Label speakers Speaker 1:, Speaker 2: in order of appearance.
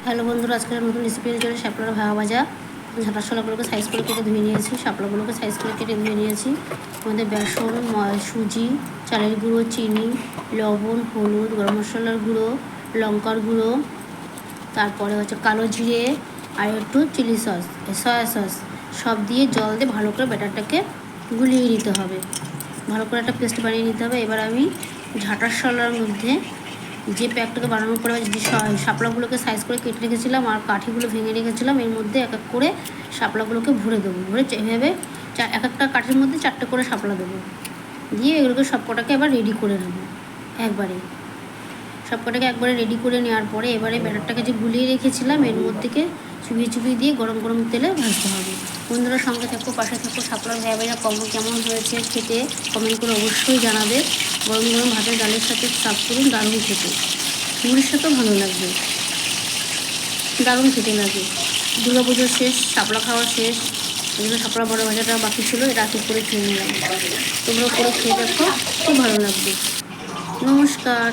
Speaker 1: Hello বন্ধুরা, আজকে নতুন রেসিপি চলে শাপলার ভাজা ভাজা। ঝাঁটার শোলাগুলোকে সাইজ করে কেটে ধুয়ে নিয়েছি, শাপলাগুলোকে সাইজ করে কেটে ধুয়ে নিয়েছি। আমাদের বেসন, সুজি, চালের গুঁড়ো, চিনি, লবণ, হলুদ, গরম মশলার গুঁড়ো, লঙ্কার গুঁড়ো, তারপরে হচ্ছে কালো জিরে আর একটু চিলি সস, সয়া সস সব দিয়ে জল দিয়ে ভালো করে ব্যাটারটাকে গুলিয়ে নিতে হবে। ভালো করে একটা পেস্ট বানিয়ে নিতে হবে। এবার আমি ঝাঁটার শোলার মধ্যে যে প্যাকটাকে বানানোর পরে যে শাপলাগুলোকে সাইজ করে কেটে রেখেছিলাম আর কাঠিগুলো ভেঙে রেখেছিলাম, এর মধ্যে এক এক করে শাপলাগুলোকে ভরে দেবো। ভরে এভাবে এক একটা কাঠির মধ্যে 4টে করে শাপলা দেবো, দিয়ে এগুলোকে সব কটাকে এবার রেডি করে নেবো। সব কটাকে একবারে রেডি করে নেওয়ার পরে এবারে ব্যাটারটাকে যে গুলিয়ে রেখেছিলাম এর মধ্যে চুবিয়ে চুবিয়ে দিয়ে গরম গরম তেলে ভাজতে হবে। বন্ধুরা সঙ্গে থাকো, পাশে থাকো। শাপলার ভাজা ভাজা কেমন হয়েছে খেতে কমেন্ট করে অবশ্যই জানাবে। গরম গরম ভাতের ডালের সাথে সার্ভ করুন, দারুণ খেতে। মুড়ির সাথেও ভালো লাগবে, দারুণ খেতে লাগে। দুর্গা পুজোর শেষ, শাপলা খাওয়া শেষ, এগুলো শাপলা বড় ভাজাটা বাকি ছিল, এটা আগে করে খেয়ে নিলাম। তোমরা করে খেয়ে দেখো, খুব ভালো লাগবে। নমস্কার।